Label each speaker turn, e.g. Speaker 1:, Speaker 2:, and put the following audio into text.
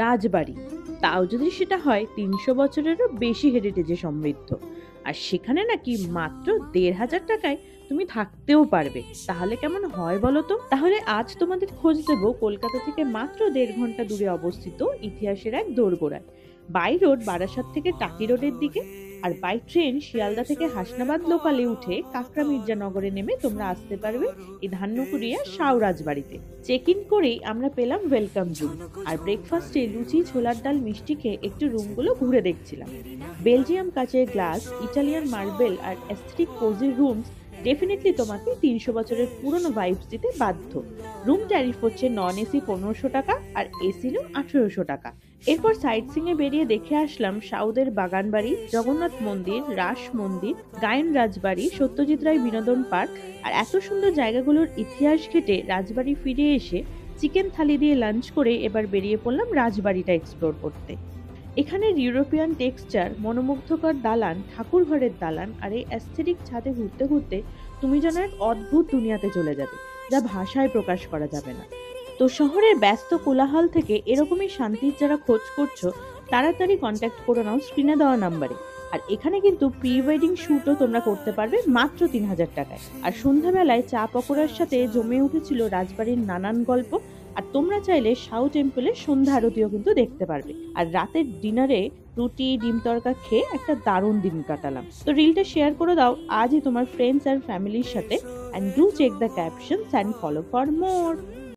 Speaker 1: রাজবাড়ি, তাও যদি সেটা হয় ৩০০ বছরেরও বেশি হেরিটেজে সমৃদ্ধ। আর সেখানে নাকি মাত্র ১,৫০০ টাকায় তুমি থাকতেও পারবে। তাহলে কেমন হয় বলো তো? তাহলে আজ তোমাদের খোঁজ দেব কলকাতা থেকে মাত্র ১.৫ ঘন্টা দূরে অবস্থিত ইতিহাসের এক দোরগোড়ায়। বাই রোড বারাসাত থেকে টাকি রোডের দিকে, আর বাই ট্রেন শিয়ালদা থেকে হাসনাবাদ লোকালে উঠে কাকড়া মির্জানগরে নেমে তোমরা আসতে পারবে এই ধান্যকুরিয়া শাও রাজবাড়িতে। চেক ইন করেই আমরা পেলাম ওয়েলকাম রুম, আর ব্রেকফাস্টে লুচি, ছোলার ডাল, মিষ্টি খেয়ে একটু রুমগুলো ঘুরে দেখছিলাম। বেলজিয়াম কাচের গ্লাস, ইটালিয়ান মার্বেল আর অ্যাস্থেটিক কোজি রুমস ডেফিনেটলি তোমাকে ৩০০ বছরের পুরনো ভাইবস দিতে বাধ্য। রুম ট্যারিফ হচ্ছে নন এসি ১৫০০ টাকা আর এসি রুম ১৮০০ টাকা। এরপর সাইট সিং এ বেরিয়ে দেখে আসলাম সাউদের বাগানবাড়ি, জগন্নাথ মন্দির, রাস মন্দির, গায়ন রাজবাড়ি, সত্যজিৎ রায় বিনোদন পার্ক। আর এত সুন্দর জায়গাগুলোর ইতিহাস ঘেটে রাজবাড়ি ফিরে এসে চিকেন থালি দিয়ে লাঞ্চ করে এবার বেরিয়ে পড়লাম রাজবাড়িটা এক্সপ্লোর করতে। এখানের ইউরোপিয়ান টেক্সচার, মনোমুগ্ধকর দালান, ঠাকুর ঘরের দালান আর এই অ্যাস্থেটিক ছাদে ঘুরতে ঘুরতে তুমি যেন এক অদ্ভুত দুনিয়াতে চলে যাবে, যা ভাষায় প্রকাশ করা যাবে না। তো শহরের ব্যস্ত কোলাহল থেকে এরকমই শান্তির যারা খোঁজ করছো, তাড়াতাড়ি কন্ট্যাক্ট করে নাও স্ক্রিনে দেওয়া নাম্বারে। আর এখানে কিন্তু প্রি ওয়েডিং শুটও তোমরা করতে পারবে মাত্র ৩,০০০ টাকায়। আর সন্ধ্যাবেলায় চা পকোড়ার সাথে জমে উঠেছিল রাজবাড়ির নানান গল্প। আর তোমরা চাইলে শাও টেম্পলের সন্ধ্যা আরতিও কিন্তু দেখতে পারবে। আর রাতের ডিনারে রুটি, ডিম তড়কা খেয়ে একটা দারুণ দিন কাটালাম। তো রিলটা শেয়ার করে দাও আজই তোমার ফ্রেন্ডস আর ফ্যামিলির সাথে, and do check the captions and follow for more.